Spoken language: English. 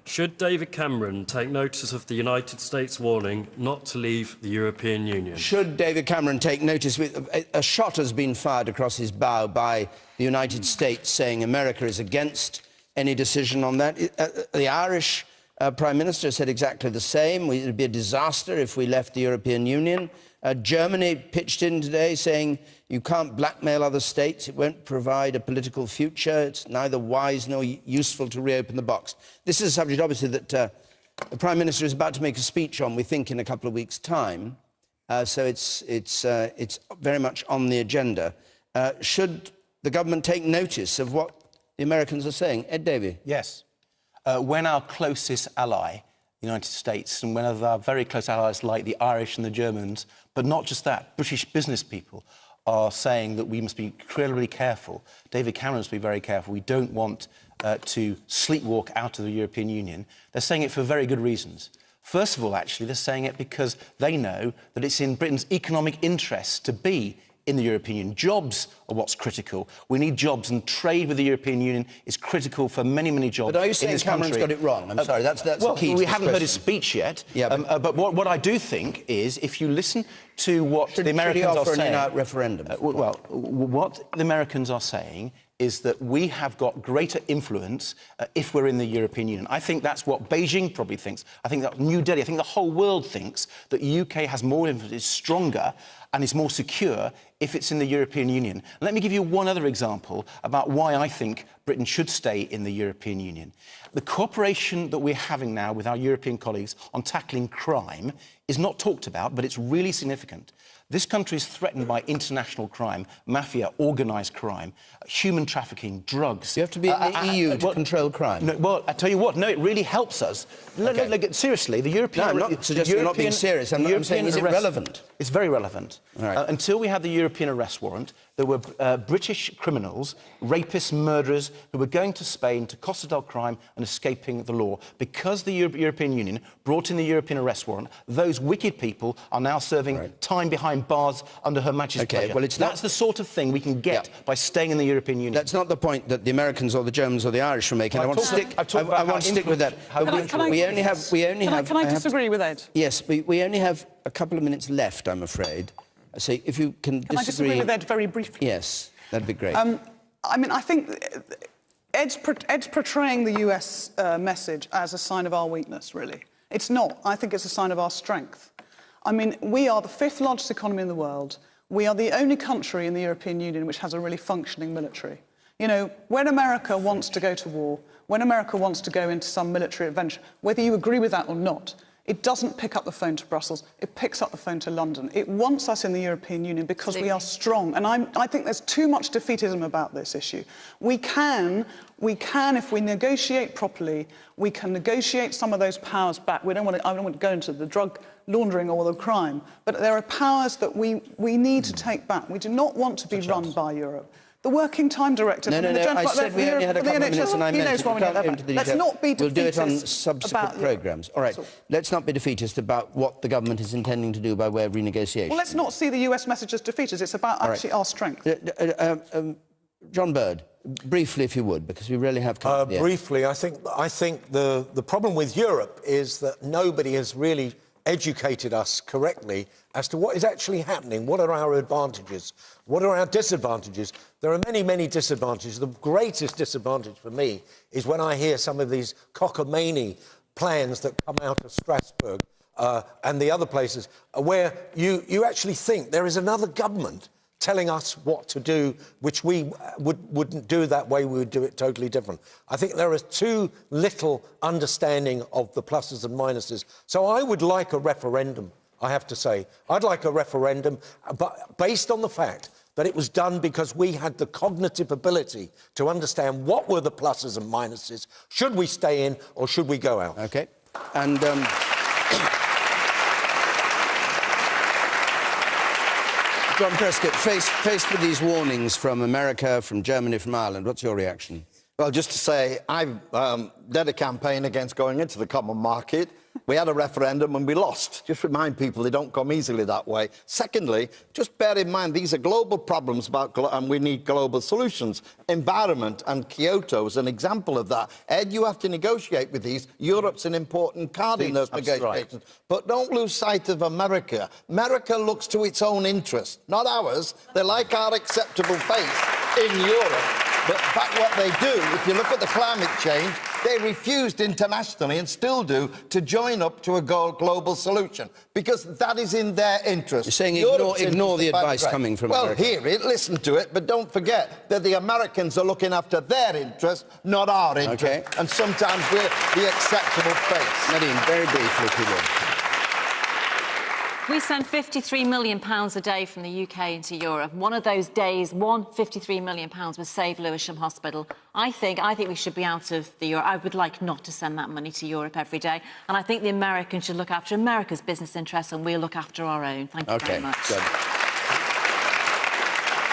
Should David Cameron take notice of the United States warning not to leave the European Union? Should David Cameron take notice? A shot has been fired across his bow by the United States saying America is against any decision on that. The Irish Prime Minister said exactly the same. It would be a disaster if we left the European Union. Germany pitched in today saying you can't blackmail other states. It won't provide a political future. It's neither wise nor useful to reopen the box. This is a subject, obviously, that the Prime Minister is about to make a speech on, we think, in a couple of weeks' time. So it's very much on the agenda. Should the government take notice of what the Americans are saying? Ed Davey? Yes. When our closest ally, the United States, and one of our very close allies like the Irish and the Germans, but not just that, British business people are saying that we must be incredibly careful. David Cameron must be very careful. We don't want to sleepwalk out of the European Union. They're saying it for very good reasons. First of all, actually, they're saying it because they know that it's in Britain's economic interest to be in the European Union. Jobs are what's critical. We need jobs, and trade with the European Union is critical for many, many jobs. But are you saying Cameron's got it wrong? I'm sorry, that's well, key. We haven't heard his speech yet. Yeah, but what I do think is, if you listen to what the Americans are saying, should he offer an in-out referendum? What the Americans are saying is that we have got greater influence if we're in the European Union. I think that's what Beijing probably thinks. I think that New Delhi, I think the whole world thinks that the UK has more influence, is stronger and is more secure if it's in the European Union. Let me give you one other example about why I think Britain should stay in the European Union. The cooperation that we're having now with our European colleagues on tackling crime is not talked about, but it's really significant. This country is threatened by international crime, mafia, organised crime, human trafficking, drugs. You have to be in the EU to control crime. No, well, I tell you what, no, it really helps us. Okay. Seriously, the European... No, I'm not suggesting you're not being serious. I'm saying, is it relevant? It's very relevant. Right. Until we had the European arrest warrant, there were British criminals, rapists, murderers, who were going to Spain to Costa del Crime and escaping the law. Because the European Union brought in the European arrest warrant, those wicked people are now serving time behind bars under Her Majesty's pleasure. Well, that's the sort of thing we can get by staying in the European Union. That's not the point that the Americans or the Germans or the Irish are making. I want to stick with that. Can I disagree with Ed? Yes, we only have a couple of minutes left, I'm afraid. So if you can disagree... Can I disagree with Ed very briefly? Yes, that'd be great. I mean, I think Ed's portraying the US message as a sign of our weakness, really. It's not. I think it's a sign of our strength. I mean, we are the fifth largest economy in the world. We are the only country in the European Union which has a really functioning military. You know, when America wants to go to war, when America wants to go into some military adventure, whether you agree with that or not, it doesn't pick up the phone to Brussels, it picks up the phone to London. It wants us in the European Union because we are strong. And I think there's too much defeatism about this issue. We can, if we negotiate properly, we can negotiate some of those powers back. I don't want to go into the drug laundering or the crime, but there are powers that we need to take back. We do not want to be run by Europe. The Working Time Directive... No, I said we only had a couple of minutes and I meant it. Let's not be defeatist. We'll do it on subsequent programmes. All right, let's not be defeatist about what the government is intending to do by way of renegotiation. Well, let's not see the US message as defeatist. It's about actually our strength. John Bird, briefly, if you would, because we really have come to the end. Briefly, I think the problem with Europe is that nobody has really educated us correctly as to what is actually happening. What are our advantages? What are our disadvantages? There are many, many disadvantages. The greatest disadvantage for me is when I hear some of these cockamamie plans that come out of Strasbourg and the other places where you actually think there is another government telling us what to do, which we wouldn't do that way, we would do it totally different. I think there is too little understanding of the pluses and minuses. So I would like a referendum, I have to say. I'd like a referendum, but based on the fact that it was done because we had the cognitive ability to understand what were the pluses and minuses. Should we stay in or should we go out? OK. And... John Prescott, faced with these warnings from America, from Germany, from Ireland, what's your reaction? Well, just to say, I've led a campaign against going into the common market. We had a referendum and we lost. Just remind people they don't come easily that way. Secondly, just bear in mind these are global problems and we need global solutions. Environment and Kyoto is an example of that. Ed, you have to negotiate with these. Europe's an important card in those negotiations. Right. But don't lose sight of America. America looks to its own interest, not ours. They like our acceptable face in Europe. But what they do, if you look at the climate change, they refused internationally, and still do, to join up to a global solution, because that is in their interest. You're saying ignore the advice coming from America. Well, hear it, listen to it, but don't forget that the Americans are looking after their interest, not our interest. Okay. And sometimes we're the acceptable face. Nadine, very briefly, if you will. We send £53 million a day from the UK into Europe. One of those days, £53 million was save Lewisham Hospital. I think we should be out of the Euro. I would like not to send that money to Europe every day. And I think the Americans should look after America's business interests, and we'll look after our own. Thank you very much. Good.